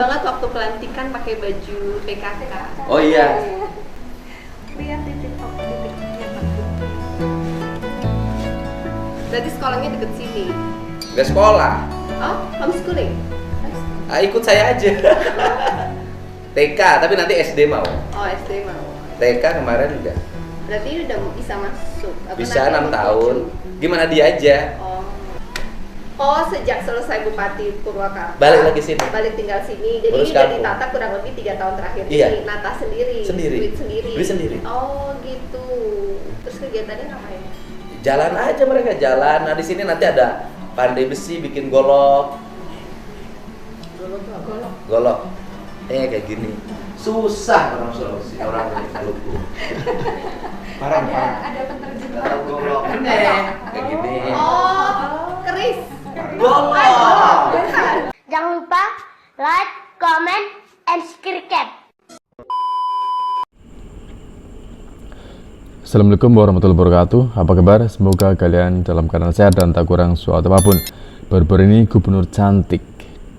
Banget waktu pelantikan pakai baju PKK. Oh iya. Lihat di TikTok. Berarti sekolahnya deket sini. Nggak sekolah. Oh, homeschooling. Ikut saya aja. TK, tapi nanti SD mau. Oh, SD mau. TK kemarin udah. Berarti udah bisa masuk. Bisa 6 tahun. Gimana dia aja? Oh, sejak selesai Bupati Purwakarta Balik lagi sini. Balik tinggal sini. Jadi Urus ini udah kampung. ditata kurang lebih 3 tahun terakhir Iya. ini. Nata sendiri. Duit sendiri. Duit sendiri. Oh, gitu. Terus kegiatannya ngapain? Jalan aja mereka jalan. Nah di sini nanti ada pandai besi bikin golok. Golok. Golok. Kayak gini. Susah orang Sulawesi, orang Maluku. Parah. Ada penerjemah. Tahu golok. Kayak gini. Oh, keris. Golok. Jangan lupa like, comment, and subscribe. Assalamualaikum warahmatullahi wabarakatuh. Apa kabar? Semoga kalian dalam keadaan sehat dan tak kurang suatu apapun. Baru-baru ini gubernur cantik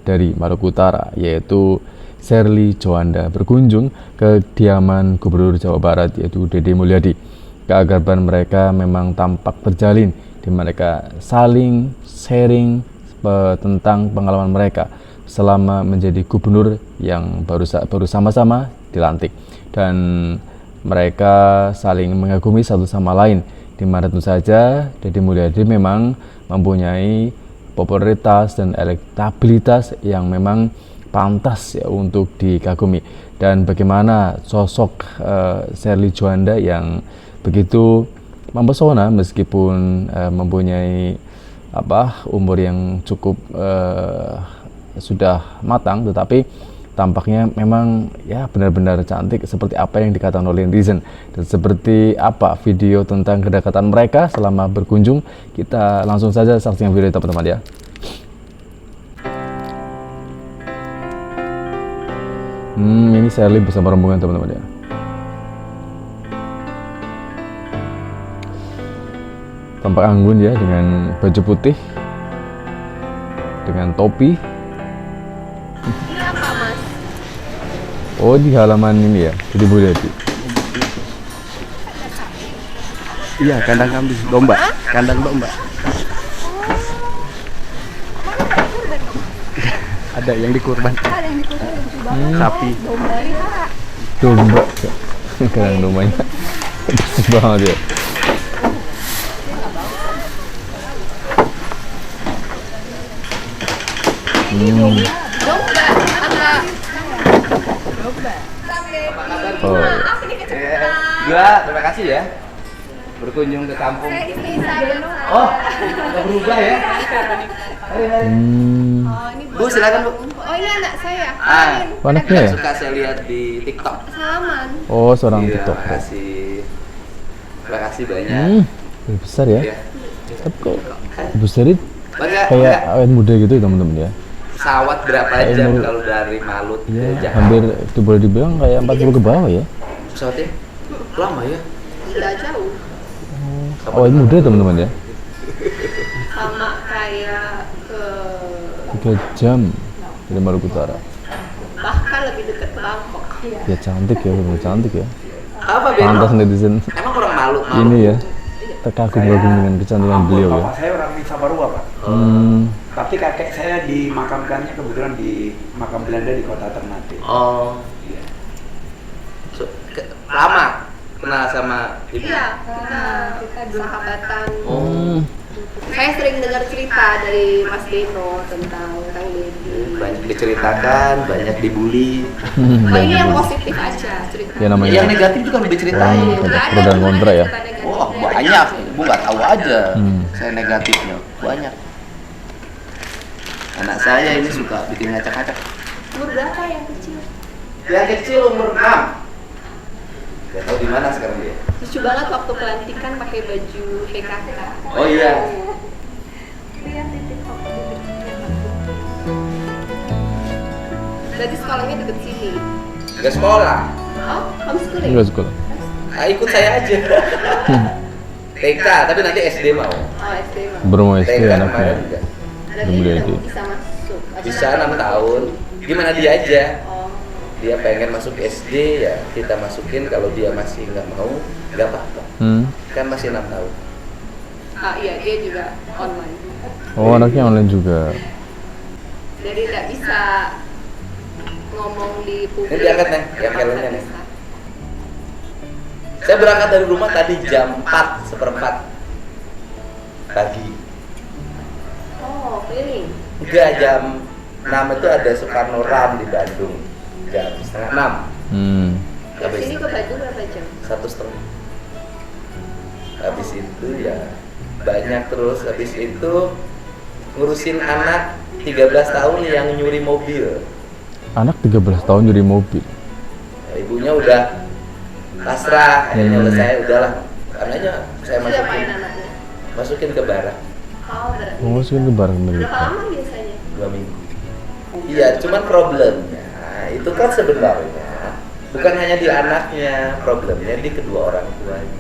dari Maluku Utara yaitu Sherly Djoanda berkunjung ke kediaman Gubernur Jawa Barat yaitu Dede Mulyadi. Keakraban mereka memang tampak terjalin di mana mereka saling sharing tentang pengalaman mereka selama menjadi gubernur yang baru sama-sama dilantik, dan mereka saling mengagumi satu sama lain, di mana tentu saja Dede Mulyadi memang mempunyai popularitas dan elektabilitas yang memang pantas ya untuk dikagumi. Dan bagaimana sosok Sherly Djoanda yang begitu mempesona meskipun mempunyai umur yang cukup sudah matang, tetapi tampaknya memang ya benar-benar cantik seperti apa yang dikatakan oleh netizen. Dan seperti apa video tentang kedekatan mereka selama berkunjung, kita langsung saja saksikan video itu teman-teman ya. Ini Sherly bersama rombongan teman-teman ya. Tampak anggun ya dengan baju putih, dengan topi. Ini apa, Mas? Oh, di halaman ini ya, Dede Mulyadi. Iya, kandang kambing, domba, kandang domba. Ada yang dikurban. Ada yang dikurban. Sapi. Domba, kandang dombanya. Bagus banget ya. Domba apa? Oh, iya. Enggak, terima kasih ya. Berkunjung ke kampung. Saya istri saya. Oh, nggak berubah ya? Oh, ini Bu, silakan Bu. Oh, ini anak saya. Anaknya ya? Suka saya lihat di TikTok. Salaman. Oh, seorang Iya, TikTok. Terima kasih banyak. Lebih besar ya. Iya. Tapi kok besar itu Bangga, kayak bangga. awet muda gitu ya teman-teman ya. Pesawat berapa Kayak jam menurut- kalau dari Malut ke Iya, Jakarta? hampir itu boleh dibilang kayak 40 ke bawah ya. Pesawatnya lama ya? Tidak jauh. Awet muda teman-teman ya. Sama kayak ke 3 jam dari Maluku Utara. bahkan lebih dekat ke Bangkok. Ya cantik ya, benar cantik ya. Apa Beno? Pantas netizen Emang orang Malut? ini ya terkagum-kagum dengan kecantikan beliau ya. Bapak saya orang di Saparua, Pak. Tapi kakek saya dimakamkannya kebetulan di makam Belanda di kota Ternate. Oh, Iya. lama kenal sama ibu? Iya, kita bersahabatan. Oh, Saya sering dengar cerita dari Mas Beno tentang Kang Deddy. banyak diceritakan, banyak dibully. Oh, ini yang positif aja cerita. Ya namanya. Yang negatif juga lebih diceritain. Ada pro dan kontra ya. Wah, banyak. Ibu nggak tahu aja. Hmm. Saya negatifnya banyak. Anak saya ini suka bikin ngacak-ngacak. Umur berapa yang kecil? Yang kecil umur 6. Gak tahu di mana sekarang dia. Lucu banget waktu pelantikan pakai baju PKK. Oh iya. Lihat di TikTok. Berarti sekolahnya deket sini. Nggak sekolah. Oh, homeschooling. Enggak sekolah. Ikut saya aja. TK, tapi nanti SD mau. Oh, SD mau. Baru mau SD TK anaknya. kemarin udah. Berarti Mulyadi. udah bisa masuk. Bisa 6 tahun. Gimana dia aja. Oh. Dia pengen masuk SD ya kita masukin, kalau dia masih nggak mau nggak apa-apa. Kan masih 6 tahun. Ah iya, dia juga online. Oh, anaknya online juga. Jadi nggak bisa ngomong di publik. Ini diangkat nih, yang Terpaksa filmnya nih. bisa. Saya berangkat dari rumah tadi jam 4:15 pagi. Oh, keliling. Enggak, jam 6 itu ada Soekarno Run di Bandung. Jam setengah 6. Dari Habis sini ke Bandung berapa jam? 1,5. Habis itu ya banyak, terus habis itu ngurusin anak 13 tahun yang nyuri mobil. Anak 13 tahun jadi mobil. Ya, ibunya udah pasrah, akhirnya udah saya udahlah. Karenanya saya Diapain anaknya? masukin ke barak Oh, berarti. Oh, masukin ke barang Berapa militer. lama biasanya? 2 minggu. Iya, cuman problemnya itu kan sebenarnya bukan hanya di anaknya, problemnya di kedua orang tuanya.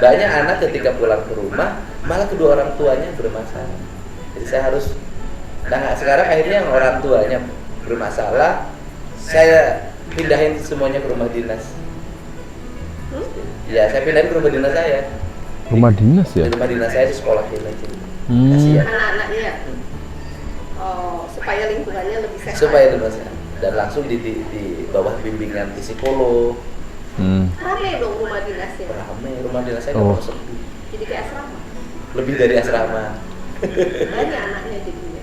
Banyak anak ketika pulang ke rumah malah kedua orang tuanya bermasalah. Jadi saya harus, nah sekarang akhirnya yang orang tuanya bermasalah, saya pindahin semuanya ke rumah dinas. Ya, saya pindahin ke rumah dinas saya. Rumah dinas ya? Di rumah dinas saya di sekolahin aja. Hmm. Kasihan. Anak-anaknya. Oh, supaya lingkungannya lebih sehat. Supaya lebih sehat. Dan langsung di bawah bimbingan psikolog. Rame dong rumah dinasnya. Rame, rumah dinas saya Oh. nggak sepi. Jadi kayak asrama. Lebih dari asrama. Banyak anaknya jadinya.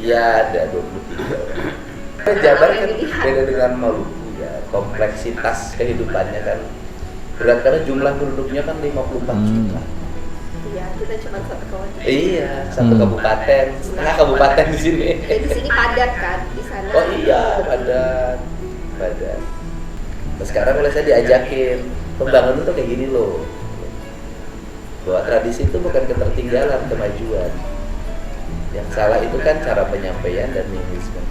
Iya, ada 23 orang. Jabar kan beda dengan Maluku ya, kompleksitas kehidupannya kan berat karena jumlah penduduknya kan 54 juta. Iya, kita cuma satu kawasan. Iya, satu kabupaten, setengah kabupaten di sini. Jadi di sini padat kan, di sana. Oh iya, padat. Nah, sekarang mulai saya diajakin pembangunan tuh kayak gini loh, bahwa tradisi itu bukan ketertinggalan, kemajuan. Yang salah itu kan cara penyampaian dan nihilisme.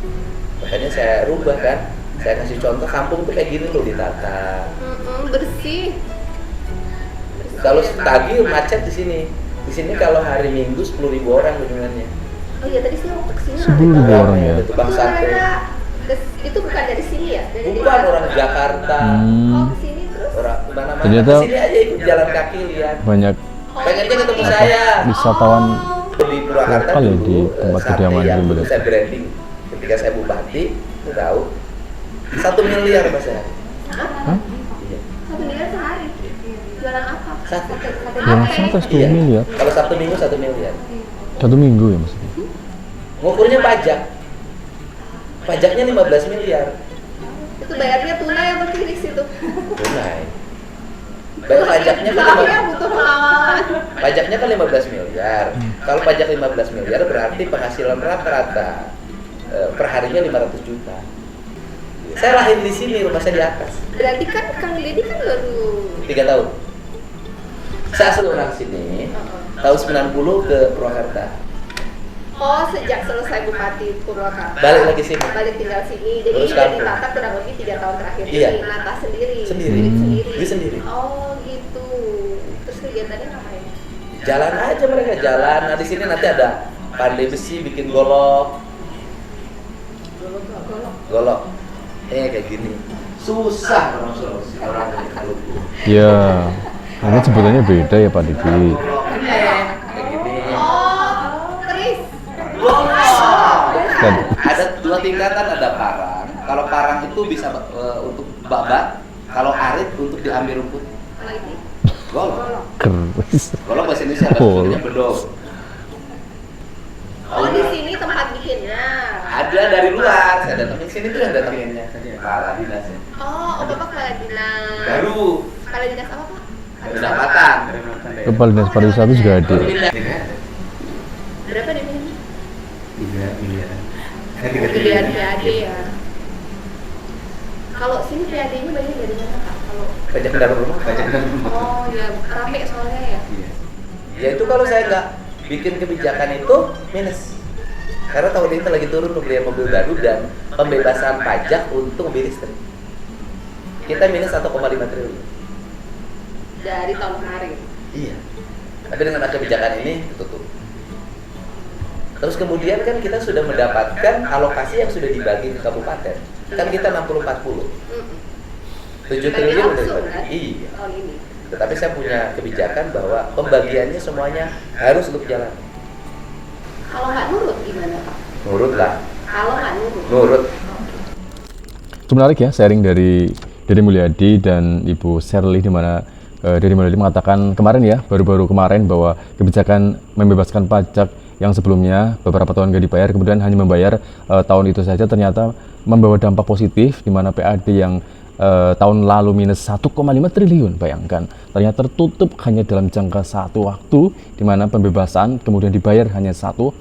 Makanya saya rubah kan, saya kasih contoh kampung tuh kayak gini loh ditata. Bersih. Kalau tadi macet di sini. Di sini kalau hari Minggu 10.000 orang kunjungannya. Oh iya, tadi saya waktu kesini. 10.000 orang ya? Itu Bang Sate. Itu bukan dari sini ya? Dari Bukan orang Jakarta. Oh, kesini terus. Orang mana-mana. Ternyata Kesini aja ikut jalan kaki lihat. Banyak Pengennya ketemu saya. wisatawan Di Purwakarta lokal ya dulu, di tempat sate kediaman yang Rimba. dulu saya branding. Ketika saya bupati, itu tahu 1 miliar Mas ya. Hah? Iya. 1 miliar sehari. Jualan apa? Sate. Yang satu 10 Iya. miliar. Kalau 1 minggu 1 miliar. 1 minggu ya maksudnya? Ngukurnya pajak. Pajaknya 15 miliar. Itu bayarnya tunai atau kiris itu? Tunai. Bayar pajaknya kan Soalnya butuh pengawalan. pajaknya kan 15 miliar. Kalau pajak 15 miliar berarti penghasilan rata-rata per harinya 500 juta. Saya lahir di sini, rumah saya di atas. Berarti kan Kang Deddy kan baru 3 tahun. Saya asli orang sini. Tahun 90 ke Purwakarta. Oh, sejak selesai Bupati Purwakarta. Balik lagi sini. Balik tinggal sini. Jadi Terus udah kampung. ditata kurang lebih 3 tahun terakhir. Iya. Jadi nata sendiri. Sendiri. Hidup sendiri. Hidup sendiri. Oh, gitu. Terus kegiatannya ngapain? Jalan aja mereka jalan. Nah di sini nanti ada pandai besi bikin golok. Golok. Kayak gini. Susah orang Sulawesi, orang Maluku. Ya, mungkin sebutannya beda ya Pak Didi. Kayak gini. Oh, keris. Dan Ada 2 tingkatan, ada parang. Kalau parang itu bisa untuk babak, kalau arit untuk diambil rumput. Kalau ini Golok. keris. Golok bahasa Indonesia ada Golok. maksudnya bedog. Oh, di sini tempat bikinnya. Ada dari luar, saya datangin sini tuh yang datanginnya. Kepala dinasnya. Oh, Bapak kepala dinas. Baru Kepala dinas apa, Pak? pendapatan. Kepala Dinas Pariwisata juga ada. Berapa di sini? 3 miliar. Gedean PAD ya. Kalau sini PAD-nya banyak dari mana, Kak? Kalau Pajak kendaraan rumah. oh ya rame soalnya ya. Ya itu kalau saya nggak bikin kebijakan itu minus. Karena tahun ini lagi turun pembelian mobil baru dan pembebasan pajak untuk mobil listrik. Kita minus 1,5 triliun. Dari tahun kemarin. Iya. Tapi dengan kebijakan ini tutup. Terus kemudian kan kita sudah mendapatkan alokasi yang sudah dibagi ke kabupaten. Kan kita 60-40. 7 triliun udah dibagi. kan? Iya. Tahun ini. Tetapi saya punya kebijakan bahwa pembagiannya semuanya harus untuk jalan. Kalau nggak nurut gimana Pak? Nurut lah. Kalau nggak nurut. Nurut. Itu menarik ya, sharing dari Deddy Mulyadi dan Ibu Sherly, di mana Deddy Mulyadi mengatakan kemarin ya, baru-baru kemarin, bahwa kebijakan membebaskan pajak yang sebelumnya beberapa tahun nggak dibayar, kemudian hanya membayar tahun itu saja, ternyata membawa dampak positif, di mana PAD yang tahun lalu minus 1,5 triliun, bayangkan, ternyata tertutup hanya dalam jangka satu waktu, di mana pembebasan kemudian dibayar hanya satu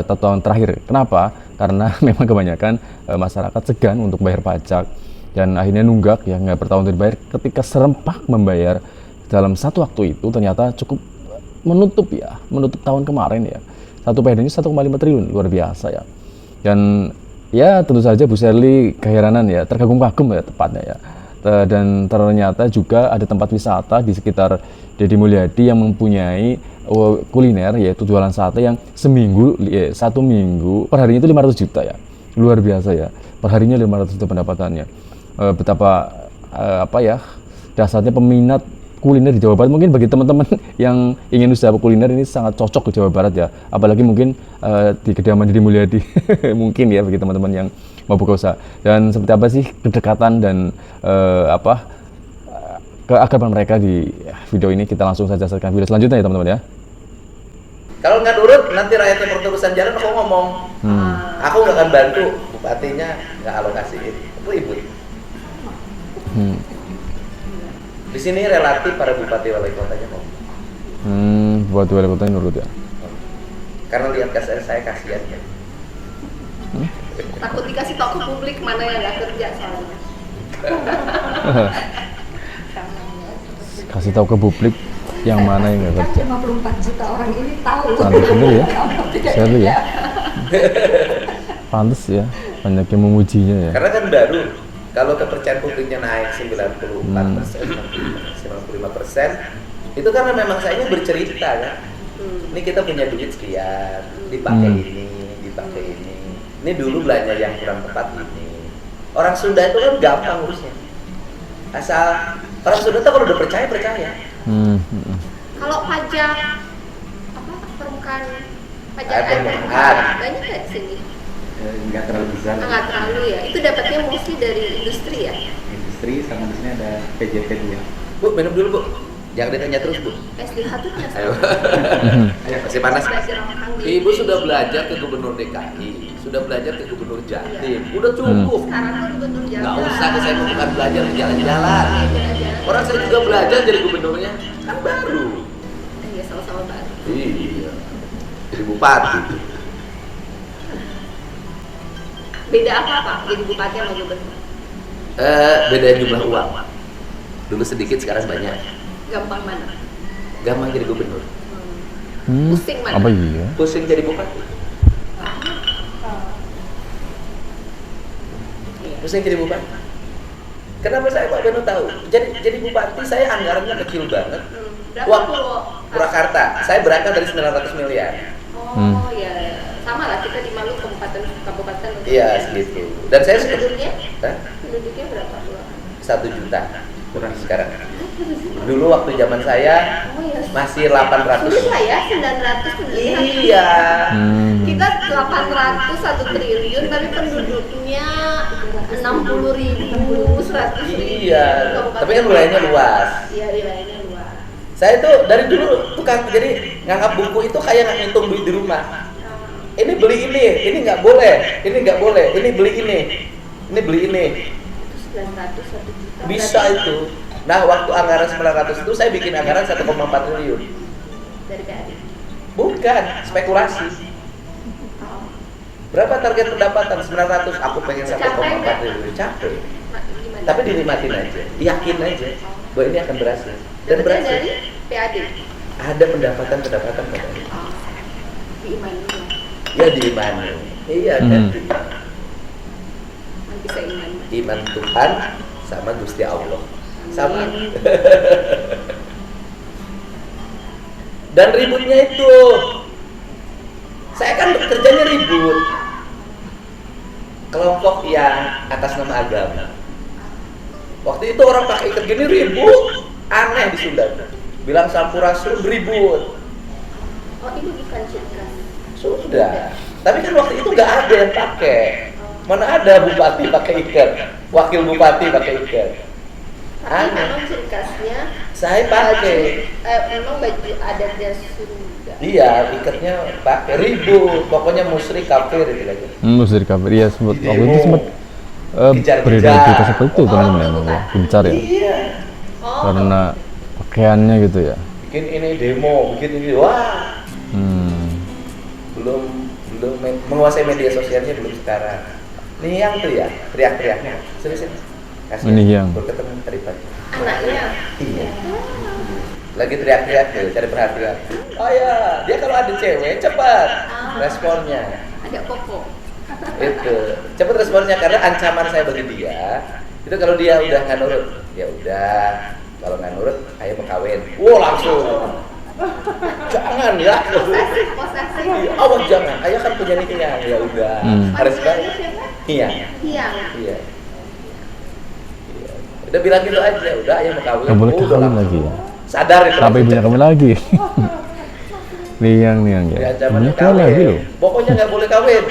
tahun terakhir. Kenapa? Karena memang kebanyakan masyarakat segan untuk bayar pajak dan akhirnya nunggak ya, nggak bertahun dibayar. Ketika serempak membayar dalam satu waktu itu, ternyata cukup menutup tahun kemarin ya. Satu PAD ini 1,5 triliun, luar biasa ya. Dan ya tentu saja Bu Sherly keheranan ya, terkagum-kagum ya tepatnya ya. Dan ternyata juga ada tempat wisata di sekitar Deddy Mulyadi yang mempunyai kuliner, yaitu jualan sate yang satu minggu perharinya itu 500 juta ya, luar biasa ya, perharinya 500 juta pendapatannya. Betapa dasarnya peminat kuliner di Jawa Barat. Mungkin bagi teman-teman yang ingin usaha kuliner ini sangat cocok ke Jawa Barat ya, apalagi mungkin di kediaman Deddy Mulyadi mungkin ya, bagi teman-teman yang mau buka usaha. Dan seperti apa sih kedekatan dan keakraban mereka di video ini, kita langsung saja saksikan video selanjutnya ya teman-teman ya. Kalau nggak nurut, nanti rakyatnya perusahaan jalan aku ngomong. Aku nggak akan bantu, bupatinya nggak alokasiin. Ribut. Di sini relatif para bupati wali kotanya ngomong. Bupati wali kotanya nurut ya. Karena lihat saya kasihan ya. Takut dikasih tahu ke publik mana yang nggak kerja soalnya. Kasih tahu ke publik yang mana yang nggak kerja. 54 juta orang ini tahu. Cantik bener ya, Sherly ya. Pantes ya, banyak yang memujinya ya. Karena kan baru, kalau kepercayaan publiknya naik 94%, 95%, itu karena memang saya bercerita kan. Ini kita punya duit sekian, dipakai ini. Ini dulu belanja yang kurang tepat ini. Orang Sunda itu kan gampang urusnya. Asal orang Sunda tuh kalau udah percaya. Kalau pajak permukaan pajak Ada air permukaan. banyak nggak di sini? Nggak terlalu besar. Nggak terlalu ya. Itu dapatnya mostly dari industri ya. Industri sama di sini ada PJT 2. Bu, minum dulu Bu. Jangan ditanya terus Bu. SDH tuh nggak Ayo. salah. Masih panas. Belajar orang Kangdi. Ibu sudah belajar ke Gubernur DKI, sudah belajar ke Gubernur Jatim, udah cukup. Sekarang tuh gubernur jalan. Nggak usah ke saya bukan belajar di jalan-jalan. Orang saya juga belajar jadi gubernurnya, kan baru. Iya, sama-sama baru. Iya, jadi bupati. Beda apa Pak? Jadi bupati sama gubernur? Beda jumlah uang. Dulu sedikit, sekarang banyak. Gampang mana? Gampang jadi gubernur. Pusing mana? Apa iya? Pusing jadi bupati. Pusing jadi bupati. Kenapa saya Pak Beno tahu? Jadi bupati saya anggarannya kecil banget. Berapa Wah, pulau? Purwakarta. Saya berangkat dari 900 miliar. Oh ya, sama lah kita di Maluku kabupaten. Iya, segitu. Dan saya suka. Penduduknya? Hah? Penduduknya berapa pulau? 1 juta kurang sekarang. Dulu waktu zaman saya Oh iya. masih 800. Sulit lah ya, 900 penduduknya. Iya. Kita 800 1 triliun tapi penduduknya 60.000, 100.000. Iya. Tapi kan wilayahnya luas. Iya, wilayahnya luas. Saya tuh dari dulu tukang, jadi nganggap buku itu kayak ngitung duit di rumah. Ini beli ini nggak boleh, ini nggak boleh, ini beli ini beli ini. 900 1 juta. Bisa itu. Nah, waktu anggaran 900 itu saya bikin anggaran 1,4 triliun. Dari PAD. Bukan, spekulasi. Oh. Berapa target pendapatan? 900. Aku pengen 1,4 triliun. Capek. Gimana? Tapi dinikmatin aja, yakin aja bahwa ini akan berhasil. Dan Dapatnya berhasil. dari PAD. Ada pendapatan Pak. Oh. Diimani ya. Ya diimani. Iya kan. Bisa imani. Iman Tuhan sama Gusti Allah. Sama. Dan ributnya itu, saya Saya kan kerjanya ribut. Kelompok yang atas nama agama. Waktu itu orang pakai ikat gini ribut, aneh di Sunda. Bilang sampurasun ribut. Oh, ini bukan cirkas. Sudah. Tapi kan waktu itu nggak ada yang pakai. Mana ada bupati pakai ikat, wakil bupati pakai ikat. Tapi Aneh. memang cirkasnya Saya pakai. memang baju adatnya Sunda. Iya, ikatnya pakai ribut. Pokoknya musyrik kafir itu lagi. Musir kafir, iya sempat Di waktu itu demo. sempat Kejar-kejar. beredar berita seperti itu teman-teman emang ya, gencar ya, Iya. Oh, karena pakaiannya gitu ya. Bikin ini demo, bikin ini. Wah, belum menguasai media sosialnya belum sekarang. Nih yang tuh ya, teriak-teriaknya. Sini. Kasih. Ini yang. Baru ketemu tadi pagi. anaknya. Iya. Lagi teriak-teriak tuh, cari perhatian. Oh ya, dia kalau ada cewek cepat responnya. Ada koko. Itu cepat responnya karena ancaman saya bagi dia itu kalau dia udah nggak nurut, ya udah. Kalau nggak nurut, ayo mau kawin. Wow, langsung. Jangan ya. Posesif. Iya, awas jangan. Ayah kan punya nikah. Ya udah. Harus baik. Iya. Hiang. Iya. Iya. Udah bilang gitu aja. Udah, ayah mau kawin. Nggak boleh Udah kawin langsung. lagi ya. Sadar itu. Sampai ibunya kawin lagi. Niang ya. Ya, ancamannya Ibunya kawin lagi loh. Pokoknya nggak boleh kawin.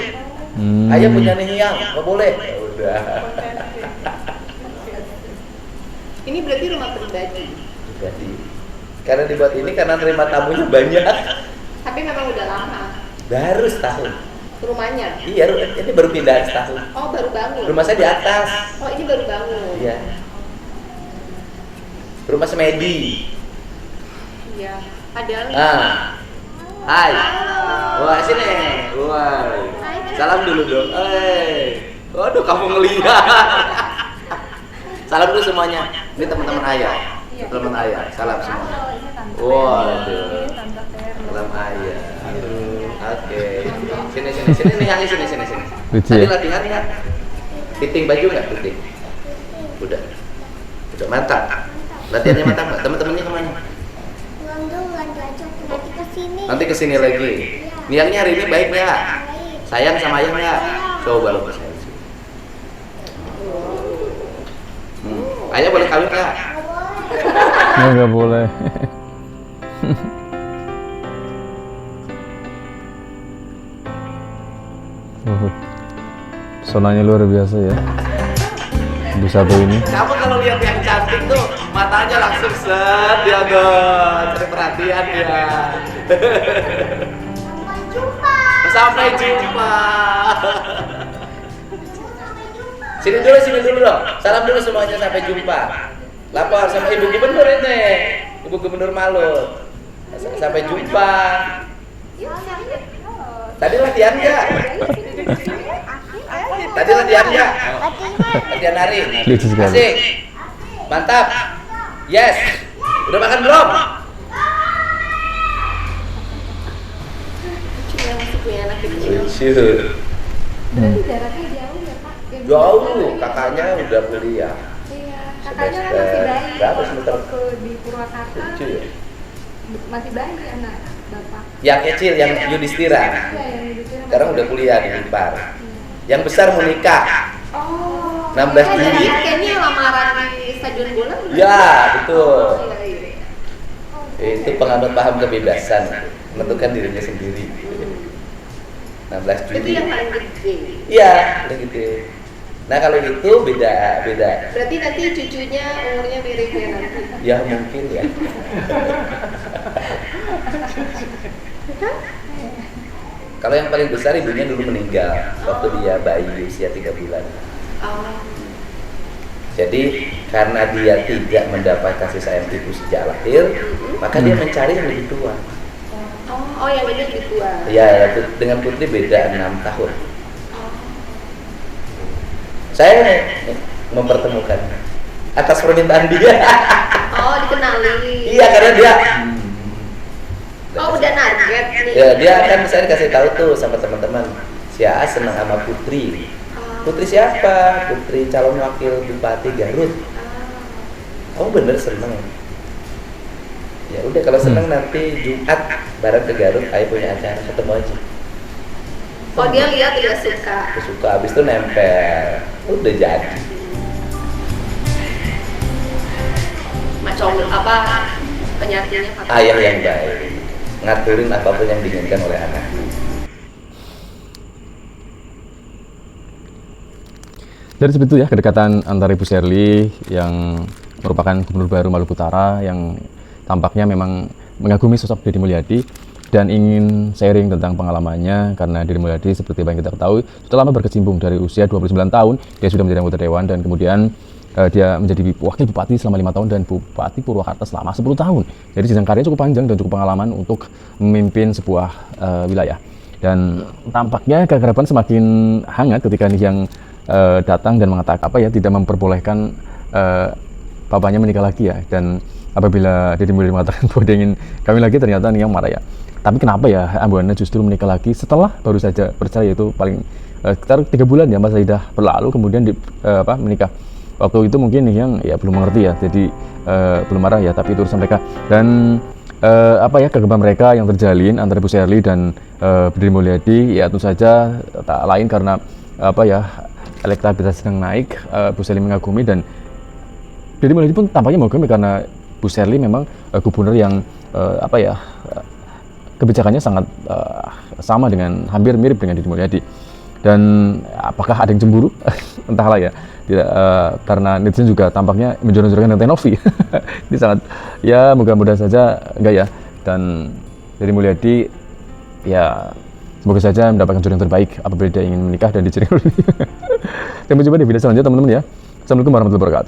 Ayah punya niang, nggak boleh. Ya udah. Ini berarti rumah pribadi. Jadi karena dibuat ini karena terima tamunya banyak. Tapi memang udah lama. Baru setahun. Rumahnya. Iya, ini baru pindahan setahun. Oh, baru bangun. Rumah saya di atas. Oh, ini baru bangun. Iya. Rumah semedi. Iya. Padahal Ah. Hai. Wah, sini. Wah. Salam dulu dong. Waduh, kamu ngelihat. Salam dulu semuanya. Ini teman-teman ayah. Teman ayah. Salam semua. Waduh. Salam ayah. Oke. Sini. Nih, yang sini. Lucu Tadi ya? latihan nggak? Fitting baju nggak? Fitting. Udah mantap. Latihannya mantap nggak? Teman-temannya kemana? Nanti kesini lagi. Niangnya hari ini baik nggak? Sayang sama ayah nggak? Coba lo sayang. Ayah boleh kawin nggak? Nggak boleh. Sonanya luar biasa ya. Ibu satu ini. Kamu kalau lihat yang cantik tuh matanya langsung set dia dong, cari perhatian dia. Sampai jumpa. Sini dulu dong. Salam dulu semuanya, sampai jumpa. Lapor sama Ibu Gubernur ini, Ibu Gubernur Maluku. Sampai jumpa. Tadi latihan nggak? Tadi latihan nggak? Latihan nari. Lucu sekali. Asik. Mantap. Yes. Udah makan belum? Cuma masih punya anak kecil. Lucu. Berarti jaraknya jauh ya Pak? Jauh, kakaknya udah kuliah. Iya, kakaknya kan masih bayi. Berapa semester? Waktu di Purwakarta Lucu ya. masih bayi anak Bapak. Yang kecil, yang Yudhistira. Iya, yang di sana Sekarang masih udah bayi. kuliah di Unpar. Yang besar mau nikah. Oh. 16 Jadi Juli. kayaknya lamaran di stadion bola. bukan? Ya, betul. Iya. Itu penganut paham kebebasan, menentukan dirinya sendiri. 16 Itu Juli. yang paling gede. Iya, udah gitu. Nah kalau itu beda. Berarti nanti cucunya umurnya mirip ya nanti. Ya mungkin ya. Kalau yang paling besar ibunya dulu meninggal waktu dia bayi usia 3 bulan. Oh. Jadi karena dia tidak mendapat kasih sayang ibu sejak lahir, maka dia mencari yang lebih tua. Oh, yang ini lebih tua. Ya, dengan Putri beda 6 tahun. Saya mempertemukan atas permintaan dia. Oh, dikenali. Iya, karena dia Oh, udah target nih. ya dia akan saya kasih tahu tuh sama teman-teman. Si A senang sama Putri. Putri siapa? Putri calon wakil Bupati Garut. Oh bener seneng. Ya udah kalau seneng nanti Jumat bareng ke Garut, ayo punya acara ketemu aja. Oh dia lihat dia suka. Dia suka, habis itu nempel, udah jadi. Macam apa penyakitnya Pak? Ayah yang baik, ngaturin apapun yang diinginkan oleh anak. Dari seperti itu ya kedekatan antara Ibu Sherly yang merupakan gubernur baru Maluku Utara yang tampaknya memang mengagumi sosok Deddy Mulyadi dan ingin sharing tentang pengalamannya, karena Deddy Mulyadi seperti yang kita ketahui sudah lama berkecimpung. Dari usia 29 tahun dia sudah menjadi anggota dewan, dan kemudian dia menjadi wakil bupati selama 5 tahun dan bupati Purwakarta selama 10 tahun. Jadi jenjang karirnya cukup panjang dan cukup pengalaman untuk memimpin sebuah wilayah. Dan tampaknya keakraban semakin hangat ketika nih yang datang dan mengatakan tidak memperbolehkan bapaknya menikah lagi ya. Dan apabila Deddy Mulyadi mengatakan bahwa dia ingin kawin lagi, ternyata nih yang marah ya. Tapi kenapa ya Ambu Wana justru menikah lagi setelah baru saja percaya, itu paling sekitar 3 bulan ya masa idah berlalu, kemudian menikah. Waktu itu mungkin nih yang ya belum mengerti ya, jadi belum marah ya, tapi itu urusan mereka. Dan kegebapan mereka yang terjalin antara Ibu Sherly dan Deddy Mulyadi ya tentu saja tak lain karena elektabilitas sedang naik. Bu Sherly mengagumi dan Deddy Mulyadi pun tampaknya mengagumi karena Bu Sherly memang gubernur yang kebijakannya sangat sama dengan, hampir mirip dengan Deddy Mulyadi. Dan apakah ada yang cemburu? Entahlah ya. Tidak, karena netizen juga tampaknya menjodoh-jodohkan dengan Novi. Ini sangat ya mudah-mudahan saja enggak ya. Dan Deddy Mulyadi ya semoga saja mendapatkan jodoh yang terbaik apabila dia ingin menikah dan dicerai. Sampai jumpa di video selanjutnya teman-teman ya. Assalamualaikum warahmatullahi wabarakatuh.